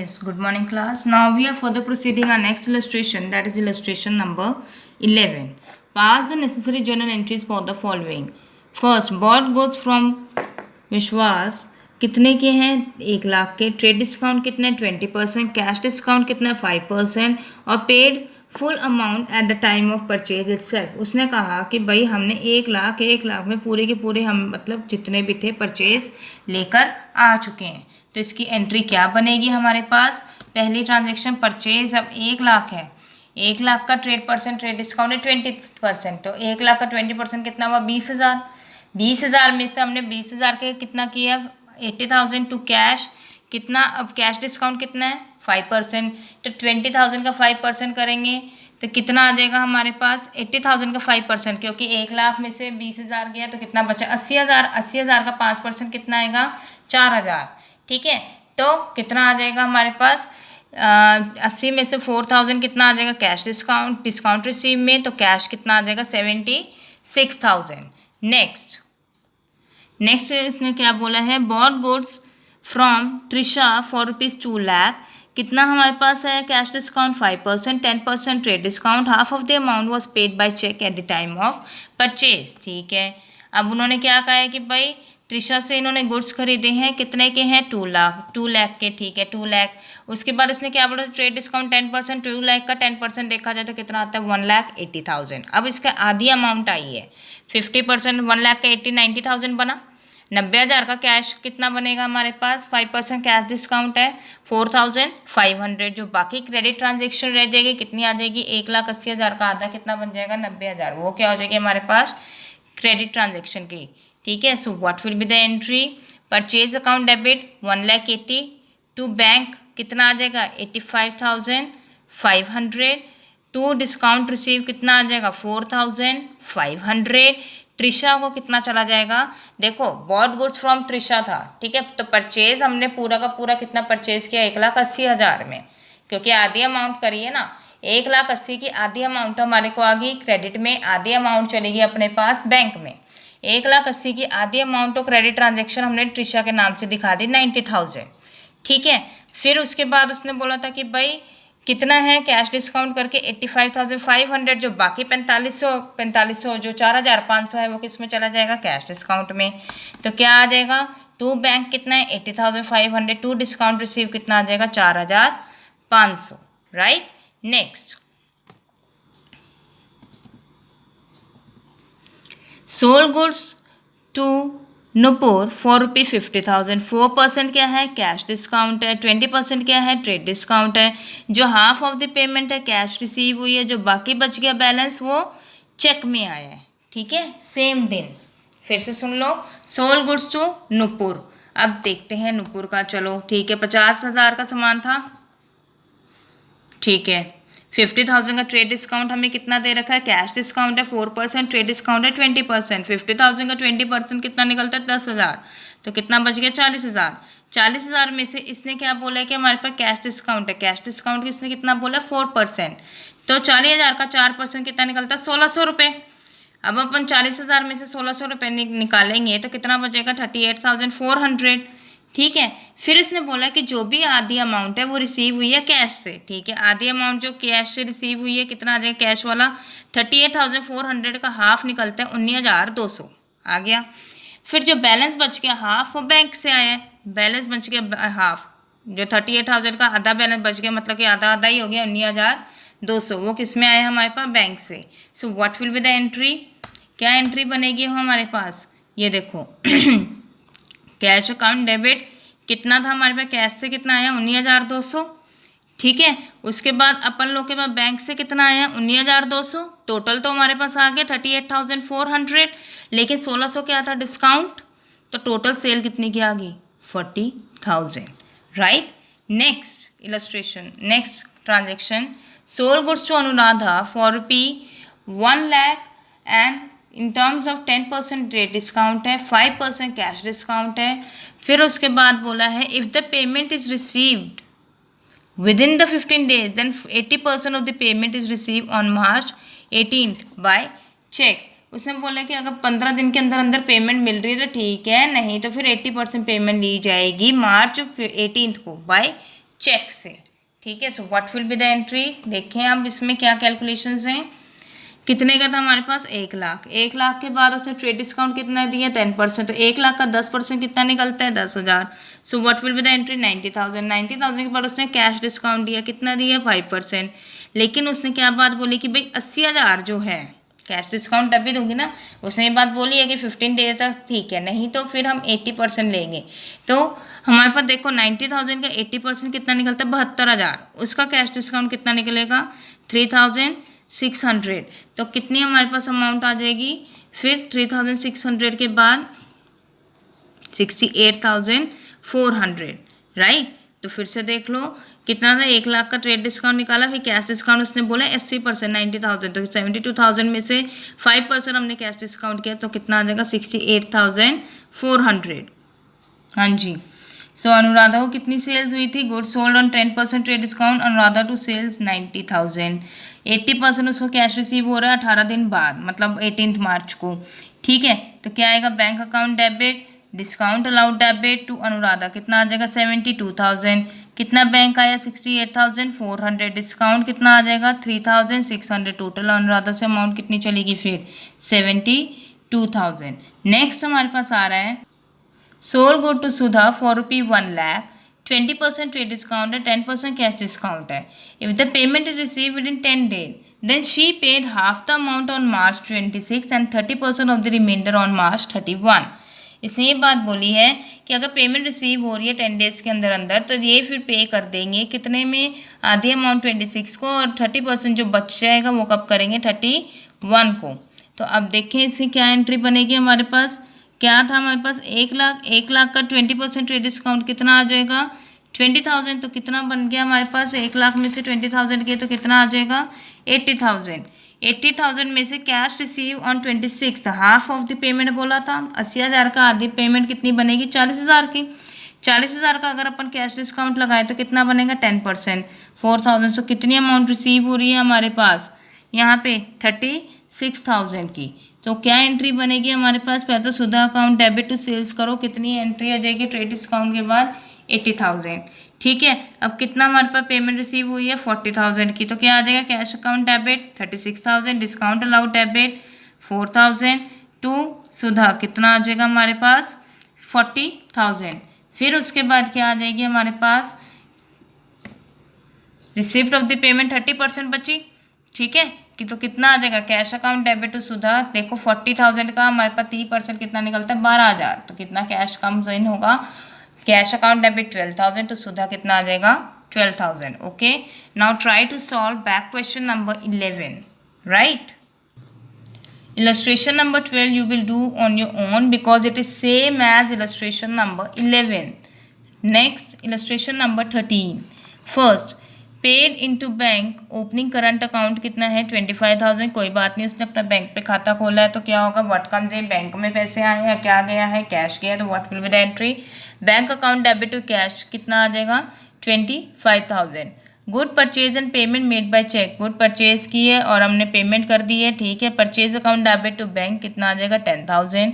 Yes, good morning class. Now we are further proceeding our next illustration, that is illustration number 11. Pass the necessary journal entries for the following. First, bought goods from विश्वास कितने के हैं 1 लाख के, trade discount कितने 20%, cash discount कितना 5% और paid full amount at the time of purchase itself. उसने कहा कि भाई हमने 1 लाख में पूरे के पूरे हम मतलब जितने भी थे परचेज लेकर आ चुके हैं। तो इसकी एंट्री क्या बनेगी हमारे पास, पहली ट्रांजेक्शन परचेज अब 1 लाख है, 1 लाख का ट्रेड डिस्काउंट है 20%, तो 1 लाख का 20% कितना हुआ 20,000। 20,000 में से हमने 20,000 के कितना किया 80,000 टू कैश, कितना अब कैश डिस्काउंट कितना है 5%, तो 20,000 का 5% करेंगे तो कितना आ जाएगा हमारे पास 80,000 का 5%, क्योंकि 1 लाख में से 20,000 गया तो कितना बचा 80,000। 80,000 का 5% कितना आएगा 4,000। ठीक है, तो कितना आ जाएगा हमारे पास 80 में से 4,000 कितना आ जाएगा कैश डिस्काउंट रिसीव में, तो कैश कितना आ जाएगा 76,000। नेक्स्ट इसने क्या बोला है, bought goods from Trisha for ₹2 lakh, कितना हमारे पास है cash discount 5%, 10% trade discount, half of the amount was paid by cheque at the time of purchase. ठीक है, अब उन्होंने क्या कहा है कि भाई त्रिशा से इन्होंने गुड्स खरीदे हैं, कितने के हैं 2 लाख के। ठीक है 2 लाख, उसके बाद इसने क्या बोला ट्रेड डिस्काउंट 10%, 2 लाख का 10% देखा जाए तो कितना आता है 1,80,000। अब इसका आधी अमाउंट आई है 50%, 1 लाख का 90,000 बना। 90,000 का कैश कितना बनेगा हमारे पास, 5% कैश डिस्काउंट है 4,500। जो बाकी क्रेडिट ट्रांजेक्शन रह जाएगी कितनी आ जाएगी 1,80,000 का आधा कितना बन जाएगा 90,000, वो क्या हो जाएगी हमारे पास क्रेडिट ट्रांजेक्शन की। ठीक है, so what will be the entry, purchase account debit 1,80,000 to bank कितना आ जाएगा 85,500, टू डिस्काउंट रिसीव कितना आ जाएगा 4,500। त्रिशा को कितना चला जाएगा, देखो बॉट गुड्स फ्रॉम त्रिशा था। ठीक है, तो परचेज हमने पूरा का पूरा कितना परचेज किया 1,80,000 में, क्योंकि आधी अमाउंट करिए ना 1,80,000 की आधी अमाउंट हमारे को आ गई क्रेडिट में, आधी अमाउंट चलेगी अपने पास बैंक में। 1,80,000 की आधी अमाउंट तो क्रेडिट ट्रांजेक्शन हमने त्रिशा के नाम से दिखा दी 90,000। ठीक है, फिर उसके बाद उसने बोला था कि भाई कितना है कैश डिस्काउंट करके 85,500, जो बाकी 4500 जो 4,500 है वो किस में चला जाएगा कैश डिस्काउंट में। तो क्या आ जाएगा टू बैंक कितना है 80,500, टू डिस्काउंट रिसीव कितना आ जाएगा 4,500। Right, next sold goods to Nupur for ₹50,000, 4% क्या है कैश डिस्काउंट है, 20% क्या है ट्रेड डिस्काउंट है, जो हाफ ऑफ द पेमेंट है कैश रिसीव हुई है, जो बाकी बच गया बैलेंस वो चेक में आया है। ठीक है, सेम दिन फिर से सुन लो, सोल्ड गुड्स टू नुपुर। अब देखते हैं नुपुर का, चलो ठीक है 50,000 का सामान था। ठीक है, 50,000 का ट्रेड डिस्काउंट हमें कितना दे रखा है, कैश डिस्काउंट है 4%, ट्रेड डिस्काउंट है 20%, 50,000 का 20% कितना निकलता है 10,000, तो कितना बच गया 40,000। 40,000 में से इसने क्या बोला है कि हमारे पास कैश डिस्काउंट है, कैश डिस्काउंट इसने कितना बोला 4%, तो 40,000 का 4% कितना निकलता है 1,600 रुपये। अब अपन 40,000 में से 1,600 रुपये निकालेंगे तो कितना बचेगा 38,400। ठीक है, फिर इसने बोला कि जो भी आधी अमाउंट है वो रिसीव हुई है कैश से। ठीक है, आधी अमाउंट जो कैश से रिसीव हुई है कितना आ जाएगा कैश वाला 38,400 का हाफ निकलता है 19,200 आ गया। फिर जो बैलेंस बच गया हाफ वो बैंक से आया है, बैलेंस बच गया हाफ, जो 38,000 का आधा बैलेंस बच गया मतलब कि आधा आधा ही हो गया 19,200, वो किस में आया हमारे पास बैंक से। सो what will be the entry, क्या एंट्री बनेगी हमारे पास, ये देखो कैश अकाउंट डेबिट कितना था हमारे पास कैश से कितना आया 19,200। ठीक है, उसके बाद अपन लोग के पास बैंक से कितना आया 19,200, टोटल तो हमारे पास आ गया 38,400, लेकिन 1,600 क्या था डिस्काउंट, तो टोटल सेल कितनी की आ गई 40,000। Right, next illustration, next transaction, sold goods to Anuradha for ₹1 lakh and in terms of 10% trade discount है, 5% कैश डिस्काउंट है। फिर उसके बाद बोला है if the payment is received within the 15 days then 80% of the payment is receive on March 18th by cheque. उसने बोला कि अगर 15 दिन के अंदर अंदर पेमेंट मिल रही है तो ठीक है, नहीं तो फिर 80% पेमेंट ली जाएगी March 18th को बाय चेक से, ठीक है। So what will be the entry, देखें अब इसमें क्या कैलकुलेशंस हैं। कितने का था हमारे पास 1 लाख, 1 लाख के बाद उसने ट्रेड डिस्काउंट कितना दिया 10%, तो 1 लाख का 10% कितना निकलता है 10,000। सो what will be the entry 90,000, 90,000 के बाद उसने कैश डिस्काउंट दिया, कितना दिया 5%। लेकिन उसने क्या बात बोली कि भाई 80,000 जो है कैश डिस्काउंट तभी दूंगी ना, उसने ये बात बोली है कि 15 डेज तक ठीक है, नहीं तो फिर हम 80% लेंगे। तो हमारे पास देखो 90,000 का 80% कितना निकलता है 72,000, उसका कैश डिस्काउंट कितना निकलेगा 3,600। तो कितनी हमारे पास अमाउंट आ जाएगी फिर 3,600 के बाद 68,400, राइट। तो फिर से देख लो कितना था, 1 लाख का ट्रेड डिस्काउंट निकाला, फिर कैश डिस्काउंट उसने बोला 80%, 90,000, तो 72,000 में से 5% हमने कैश डिस्काउंट किया, तो कितना आ जाएगा 68,400। हाँ जी। सो अनुराधा को कितनी सेल्स हुई थी, good sold on 10% trade discount, Anuradha to sales 90,000। 80% उसको कैश रिसीव हो रहा है 18 दिन बाद, मतलब 18 मार्च को, ठीक है। तो क्या आएगा, bank account debit, discount allowed debit to Anuradha, कितना आ जाएगा 72,000। कितना बैंक आया 68,400, डिस्काउंट कितना आ जाएगा 3,600, टोटल अनुराधा से अमाउंट कितनी चलेगी फिर 72,000। नेक्स्ट हमारे पास आ रहा है sold good to Sudha for ₹1,00,000, 20% trade discount है, 10% कैश डिस्काउंट है। If the payment is receive within 10 days, then she paid half the amount on March 26 and 30% of the remainder on March 31। इसने ये बात बोली है कि अगर पेमेंट रिसीव हो रही है 10 days के अंदर अंदर, तो ये फिर पे कर देंगे कितने में, आधी अमाउंट 26 को, और 30% जो बच जाएगा वो कब करेंगे 31 को। तो अब देखें इससे क्या एंट्री बनेगी हमारे पास, क्या था हमारे पास 1 लाख का 20% ट्रेड डिस्काउंट कितना आ जाएगा 20,000, तो कितना बन गया हमारे पास 1 लाख में से 20,000 के, तो कितना आ जाएगा 80,000। 80,000 में से cash receive on 26, half of the payment बोला था, 80,000 का आधी पेमेंट कितनी बनेगी 40,000 की। 40,000 का अगर अपन कैश डिस्काउंट लगाए तो कितना बनेगा 10%, 4,000। सो कितनी अमाउंट रिसीव हो रही है हमारे पास यहाँ पे 36,000 की। तो क्या एंट्री बनेगी हमारे पास, पहले तो सुधा अकाउंट डेबिट टू सेल्स करो, कितनी एंट्री आ जाएगी ट्रेड डिस्काउंट के बाद 80,000, ठीक है। अब कितना हमारे पास पेमेंट रिसीव हुई है 40,000 की, तो क्या आ जाएगा cash account debit 36,000, discount allowed debit 4,000 to Sudha, कितना आ जाएगा हमारे पास 40,000। फिर उसके बाद क्या आ जाएगी हमारे पास रिसिप्ट ऑफ द पेमेंट 30% बची, ठीक है कि, तो कितना आ जाएगा कैश अकाउंट डेबिट टू सुधा, देखो 40,000 का हमारे पास 30% कितना निकलता है 12,000, तो कितना कैश कम्स इन होगा, कैश अकाउंट डेबिट 12,000, तो सुधा कितना आ जाएगा 12,000। Okay, now try to solve back question number 11, right. Illustration number 12 you will do on your own because it is same as illustration number 11. Next, illustration number 13. First, paid into bank opening current account कितना है 25,000, कोई बात नहीं, उसने अपना bank पे खाता खोला है, तो क्या होगा व्हाट कम्स इन, बैंक में पैसे आए हैं, क्या गया है कैश गया है, तो what will be the entry, bank account debit to cash कितना आ जाएगा 25,000। Good purchase and payment made by cheque, good purchase की है और हमने पेमेंट कर दी है, ठीक है। Purchase account debit to bank कितना आ जाएगा 10,000।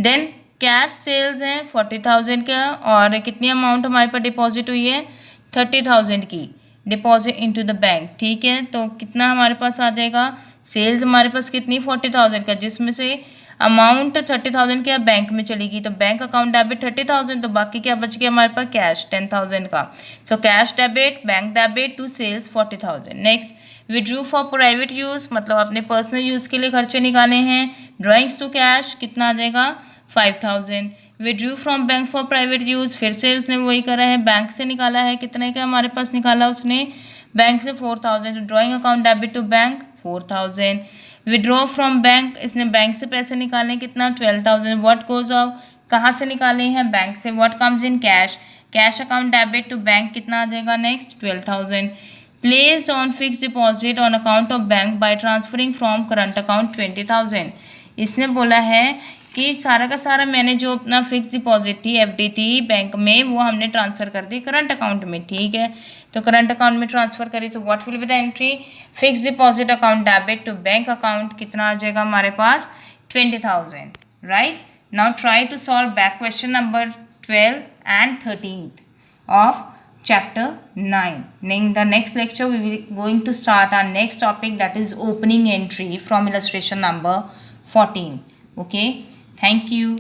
देन कैश सेल्स हैं 40,000 का, और कितनी अमाउंट हमारे पास डिपॉजिट हुई है 30,000 की, डिपॉजिट इनटू द बैंक, ठीक है। तो कितना हमारे पास आ जाएगा, सेल्स हमारे पास कितनी 40,000 का, जिसमें से अमाउंट 30,000 क्या बैंक में चलेगी, तो बैंक अकाउंट डेबिट 30,000, तो बाकी क्या बच गया हमारे पास कैश 10,000 का। So cash debit bank debit to sales 40,000। Next, withdrew for private use, मतलब अपने पर्सनल यूज़ के लिए खर्चे निकाले हैं, ड्राइंग्स टू कैश कितना आ जाएगा 5,000। Withdrew from bank for private use, फिर से उसने वही करा है, बैंक से निकाला है, कितने का हमारे पास निकाला उसने बैंक से 4,000, drawing account debit to bank 4,000। Withdraw from bank, इसने बैंक से पैसे निकाले कितना 12,000, व्हाट गोज आउट, कहाँ से निकाले हैं बैंक से, what comes in cash, cash account debit to bank कितना आ जाएगा next 12,000। Place on fix deposit on account of bank by transferring from current account 20,000। इसने बोला है कि सारा का सारा मैंने जो अपना फिक्स डिपॉजिट थी एफडी थी बैंक में, वो हमने ट्रांसफ़र कर दी करंट अकाउंट में, ठीक है। तो करंट अकाउंट में ट्रांसफ़र करी, तो what will be the entry, fix deposit account debit to bank account कितना आ जाएगा हमारे पास 20,000, right. Now try to solve back question number 12 and 13 of chapter 9. In the next lecture we will going to start our next topic, that is opening entry from illustration number 14. Okay, thank you.